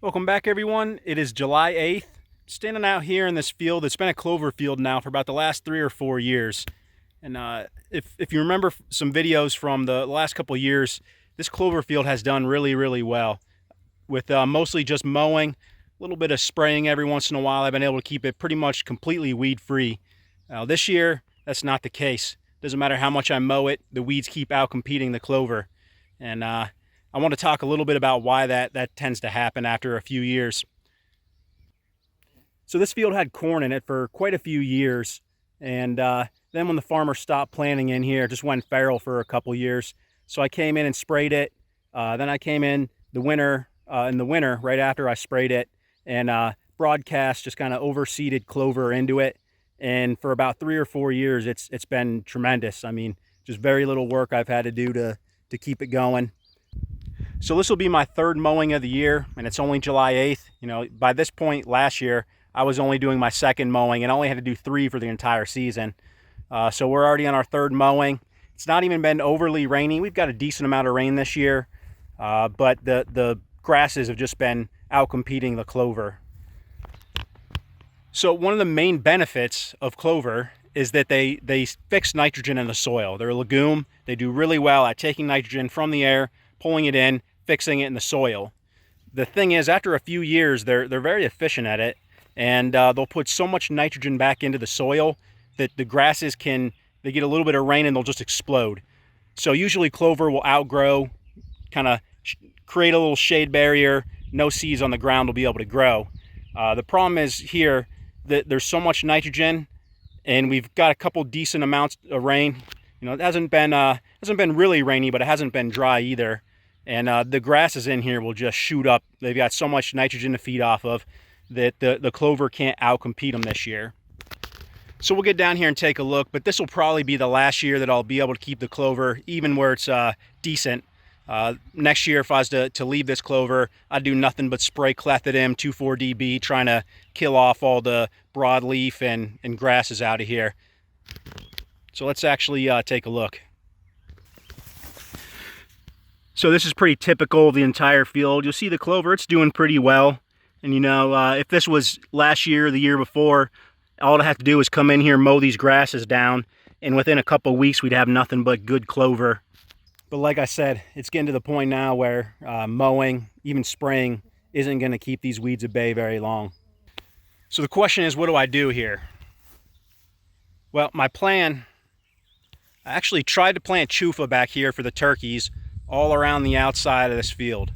Welcome back, everyone. It is July 8th. Standing out here in this field. It's been a clover field now for about the last 3 or 4 years. And if you remember some videos from the last couple of years, this clover field has done really well. With mostly just mowing, a little bit of spraying every once in a while, I've been able to keep it pretty much completely weed-free. This year, that's not the case. Doesn't matter how much I mow it, the weeds keep out-competing the clover. And I want to talk a little bit about why that tends to happen after a few years. So this field had corn in it for quite a few years, and then when the farmer stopped planting in here, it just went feral for a couple years. So I came in and sprayed it. Then I came in the winter right after I sprayed it, and broadcast just kind of overseeded clover into it. And for about 3 or 4 years, it's been tremendous. I mean, just very little work I've had to do to keep it going. So this will be my third mowing of the year, and it's only July 8th. You know, by this point last year, I was only doing my second mowing and only had to do 3 for the entire season. So we're already on our third mowing. It's not even been overly rainy. We've got a decent amount of rain this year, but the grasses have just been out-competing the clover. So one of the main benefits of clover is that they fix nitrogen in the soil. They're a legume. They do really well at taking nitrogen from the air, pulling it in, fixing it in the soil. The thing is, after a few years, they're very efficient at it, and they'll put so much nitrogen back into the soil that the grasses they get a little bit of rain and they'll just explode. So usually clover will outgrow, kind of create a little shade barrier, no seeds on the ground will be able to grow. The problem is here that there's so much nitrogen, and we've got a couple decent amounts of rain. You know, it hasn't been really rainy, but it hasn't been dry either. And the grasses in here will just shoot up. They've got so much nitrogen to feed off of that the clover can't outcompete them this year. So we'll get down here and take a look, but this will probably be the last year that I'll be able to keep the clover even where it's decent. Next year, if I was to leave this clover, I'd do nothing but spray clethodim 2,4-DB, trying to kill off all the broadleaf and grasses out of here. So let's actually take a look. So this is pretty typical of the entire field. You'll see the clover, it's doing pretty well. And you know, if this was last year or the year before, all I have to do is come in here, mow these grasses down, and within a couple of weeks, we'd have nothing but good clover. But like I said, it's getting to the point now where mowing, even spraying, isn't gonna keep these weeds at bay very long. So the question is, what do I do here? Well, my plan, I actually tried to plant chufa back here for the turkeys all around the outside of this field.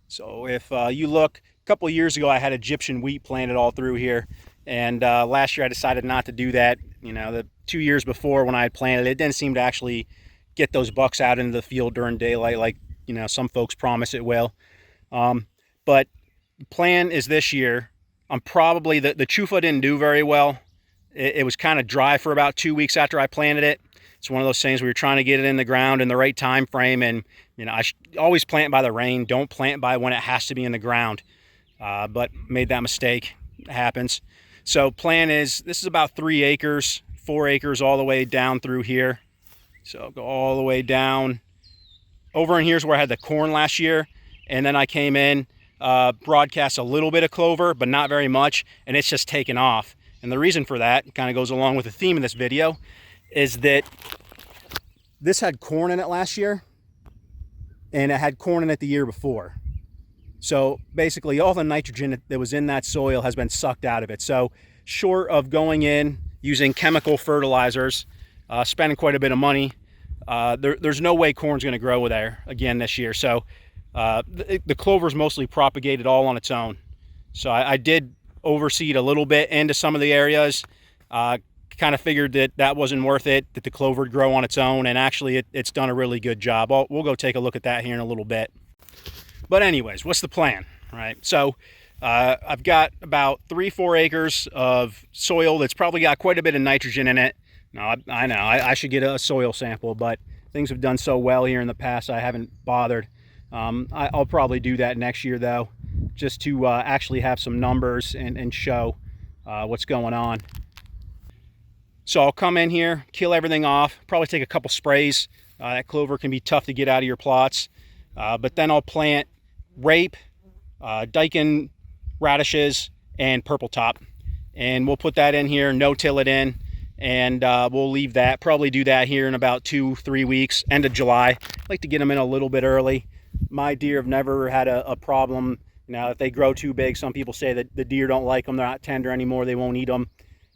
So if you look, a couple of years ago I had Egyptian wheat planted all through here, and last year I decided not to do that. You know, the 2 years before when I had planted it didn't seem to actually get those bucks out into the field during daylight like, you know, some folks promise it will. But the plan is this year, I'm probably, the chufa didn't do very well. It was kind of dry for about 2 weeks after I planted it. It's one of those things where you're trying to get it in the ground in the right time frame, and you know, I always plant by the rain. Don't plant by when it has to be in the ground. But made that mistake. It happens. So plan is, this is about 3 acres, 4 acres all the way down through here. So go all the way down. Over in here's where I had the corn last year, and then I came in, broadcast a little bit of clover, but not very much, and it's just taken off. And the reason for that kind of goes along with the theme of this video, is that this had corn in it last year, and it had corn in it the year before. So basically all the nitrogen that was in that soil has been sucked out of it. So short of going in using chemical fertilizers, spending quite a bit of money, there's no way corn's going to grow there again this year. So the clover's mostly propagated all on its own. So I did overseed a little bit into some of the areas. Kind of figured that wasn't worth it, that the clover would grow on its own, and actually it's done a really good job. We'll go take a look at that here in a little bit. But anyways, what's the plan, right? So I've got about 3-4 acres of soil that's probably got quite a bit of nitrogen in it. Now, I know I should get a soil sample, but things have done so well here in the past I haven't bothered. I'll probably do that next year though, just to actually have some numbers and show what's going on. So I'll come in here, kill everything off, probably take a couple sprays. That clover can be tough to get out of your plots. But then I'll plant rape, daikon radishes and purple top. And we'll put that in here, no-till it in, and we'll leave that, probably do that here in about 2-3 weeks, end of July. I like to get them in a little bit early. My deer have never had a problem. Now, if they grow too big, some people say that the deer don't like them, they're not tender anymore, they won't eat them.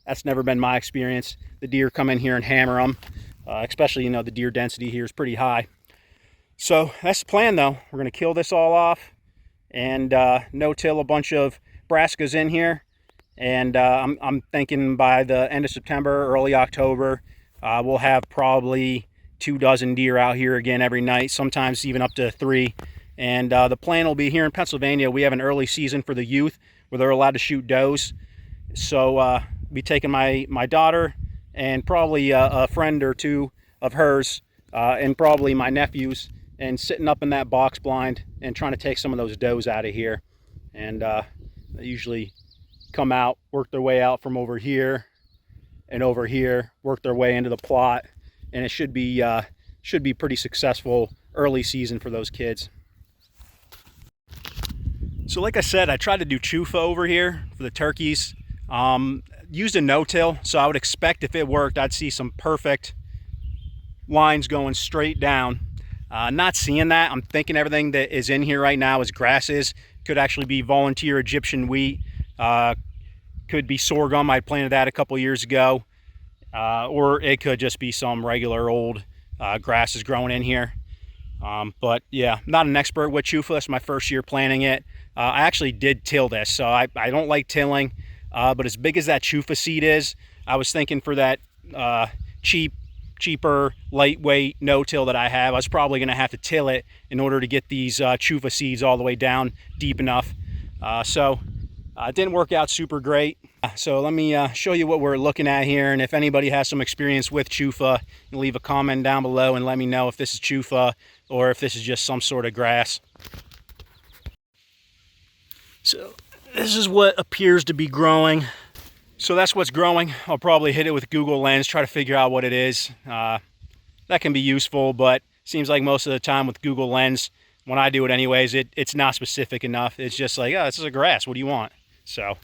That's never been my experience. The deer come in here and hammer them, especially, you know, the deer density here is pretty high. So that's the plan, though. We're going to kill this all off and no-till a bunch of brassicas in here. And I'm thinking by the end of September, early October, we'll have probably 24 deer out here again every night, sometimes even up to 3. And the plan will be here in Pennsylvania. We have an early season for the youth where they're allowed to shoot does. So I'll be taking my daughter and probably a friend or two of hers and probably my nephews, and sitting up in that box blind and trying to take some of those does out of here. And they usually come out, work their way out from over here and over here, work their way into the plot, and it should be pretty successful early season for those kids. So like I said, I tried to do chufa over here for the turkeys. Used a no-till, so I would expect if it worked, I'd see some perfect lines going straight down. Not seeing that. I'm thinking everything that is in here right now is grasses. Could actually be volunteer Egyptian wheat. Could be sorghum. I planted that a couple years ago. Or it could just be some regular old grasses growing in here. But yeah, not an expert with chufa. It's my first year planting it. I actually did till this, so I don't like tilling. But as big as that chufa seed is, I was thinking for that cheaper, lightweight no-till that I have, I was probably going to have to till it in order to get these chufa seeds all the way down deep enough. So it didn't work out super great. So let me show you what we're looking at here, and if anybody has some experience with chufa, leave a comment down below and let me know if this is chufa or if this is just some sort of grass. So this is what appears to be growing. So that's what's growing. I'll probably hit it with Google Lens, try to figure out what it is. That can be useful, but seems like most of the time with Google Lens, when I do it anyways, it's not specific enough. It's just like, oh, this is a grass, what do you want? So,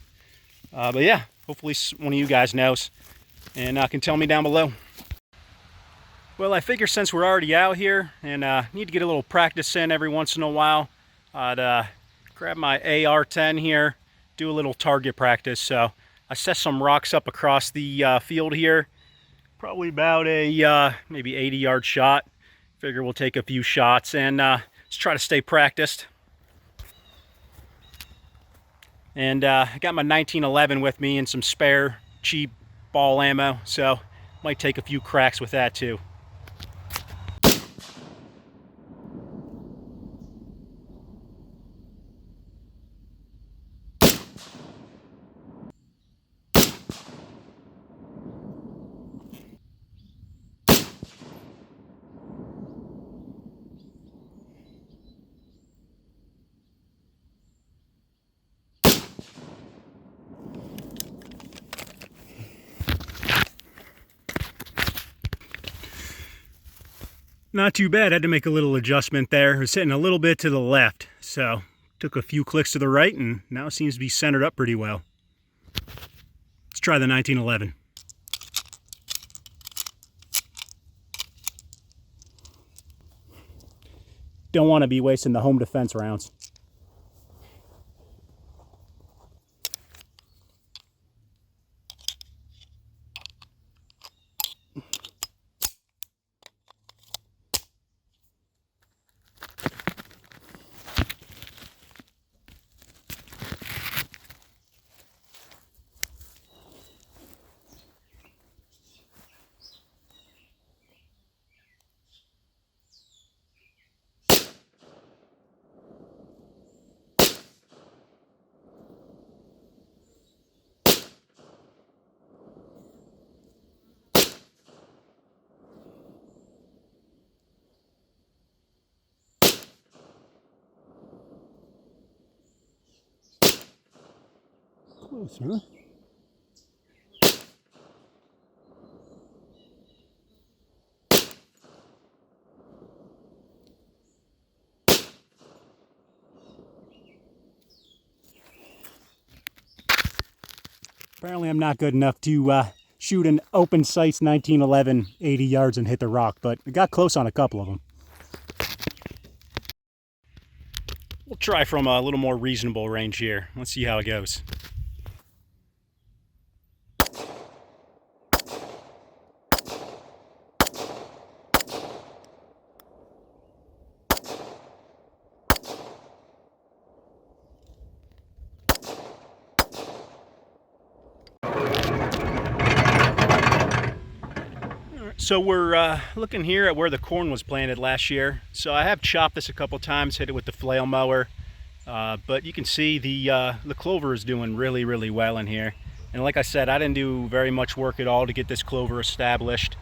but yeah, hopefully one of you guys knows and can tell me down below. Well, I figure since we're already out here and need to get a little practice in every once in a while, I'd grab my AR-10 here, do a little target practice. So I set some rocks up across the field here, probably about a maybe 80-yard shot. Figure we'll take a few shots and let's try to stay practiced. And I got my 1911 with me and some spare cheap ball ammo, so might take a few cracks with that too. Not too bad. I had to make a little adjustment there. It was sitting a little bit to the left, so took a few clicks to the right and now it seems to be centered up pretty well. Let's try the 1911. Don't want to be wasting the home defense rounds. Closer. Apparently I'm not good enough to shoot an open sights 1911 80 yards and hit the rock, but I got close on a couple of them. We'll try from a little more reasonable range here. Let's see how it goes. So we're looking here at where the corn was planted last year. So I have chopped this a couple times, hit it with the flail mower, but you can see the clover is doing really, really well in here. And like I said, I didn't do very much work at all to get this clover established.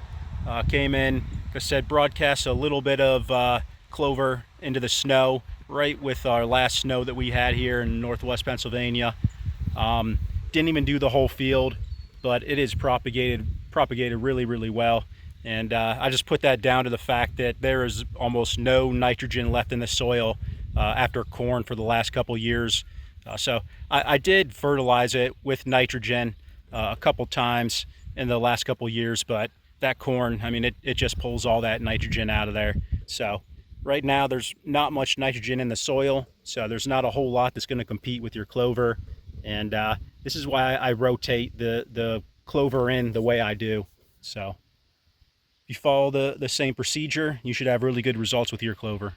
Came in, like I said, broadcast a little bit of clover into the snow, right with our last snow that we had here in northwest Pennsylvania. Didn't even do the whole field, but it is propagated really, really well. And I just put that down to the fact that there is almost no nitrogen left in the soil after corn for the last couple years. So I did fertilize it with nitrogen a couple times in the last couple years, but that corn, I mean, it just pulls all that nitrogen out of there. So right now there's not much nitrogen in the soil, so there's not a whole lot that's going to compete with your clover. And this is why I rotate the clover in the way I do. So if you follow the same procedure, you should have really good results with your clover.